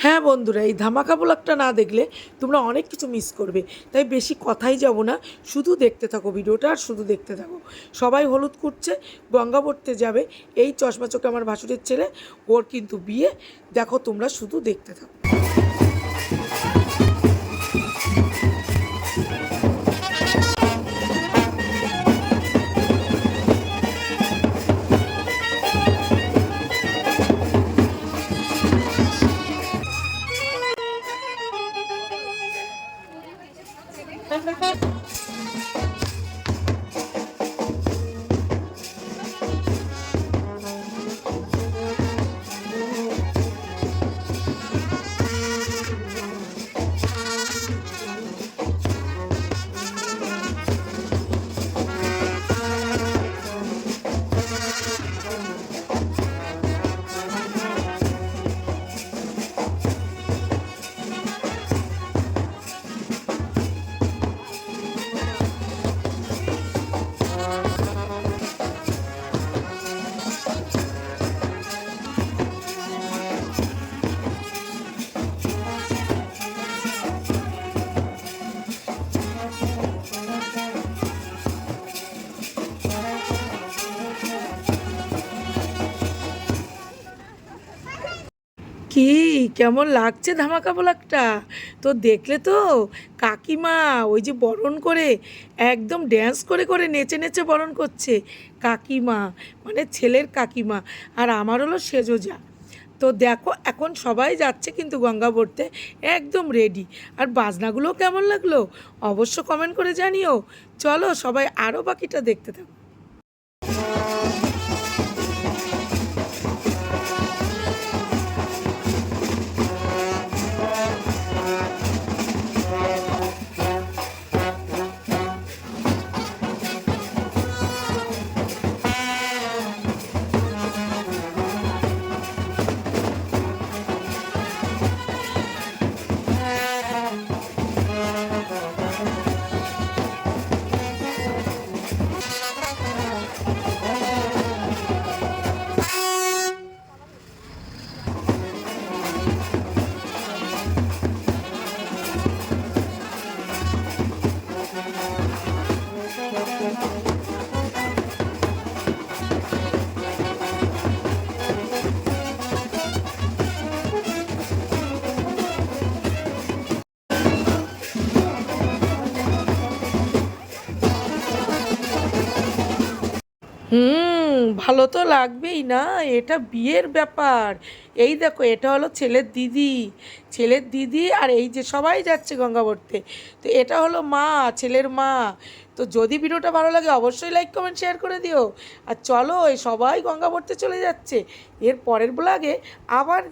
হ্যাঁ বন্ধুরা, এই ধামাকা ব্লগটা না দেখলে তোমরা অনেক কিছু মিস করবে। তাই বেশি কথাই যাব না, শুধু দেখতে থাকো ভিডিওটা, আর শুধু দেখতে থাকো। সবাই হলুদ কুটছে, গঙ্গা পড়তে যাবে। এই চশমা চোখে আমার ভাসুরের ছেলে, ওর কিন্তু বিয়ে। দেখো তোমরা শুধু দেখতে থাকো। কি কেমন লাগছে ধামাকা ব্লগটা? তো দেখলে তো কাকিমা ওই যে বরণ করে একদম ড্যান্স করে করে নেচে নেচে বরণ করছে। কাকিমা মানে ছেলের কাকিমা, আর আমার হলো সেজোজা। তো দেখো এখন সবাই যাচ্ছে কিন্তু গঙ্গা ভরতে, একদম রেডি। আর বাজনাগুলো কেমন লাগলো অবশ্য কমেন্ট করে জানিও। চলো সবাই আরও বাকিটা দেখতে থাকো। ভালো তো লাগবেই না, এটা বিয়ের ব্যাপার। এই দেখো এটা হলো ছেলের দিদি, ছেলের দিদি, আর এই যে সবাই যাচ্ছে গঙ্গা ভরতে। তো এটা হলো মা, ছেলের মা। তো যদি ভিডিওটা ভালো লাগে অবশ্যই লাইক কমেন্ট শেয়ার করে দিও। আর চলো এই সবাই গঙ্গা ভরতে চলে যাচ্ছে। এর পরের ব্লগে আবার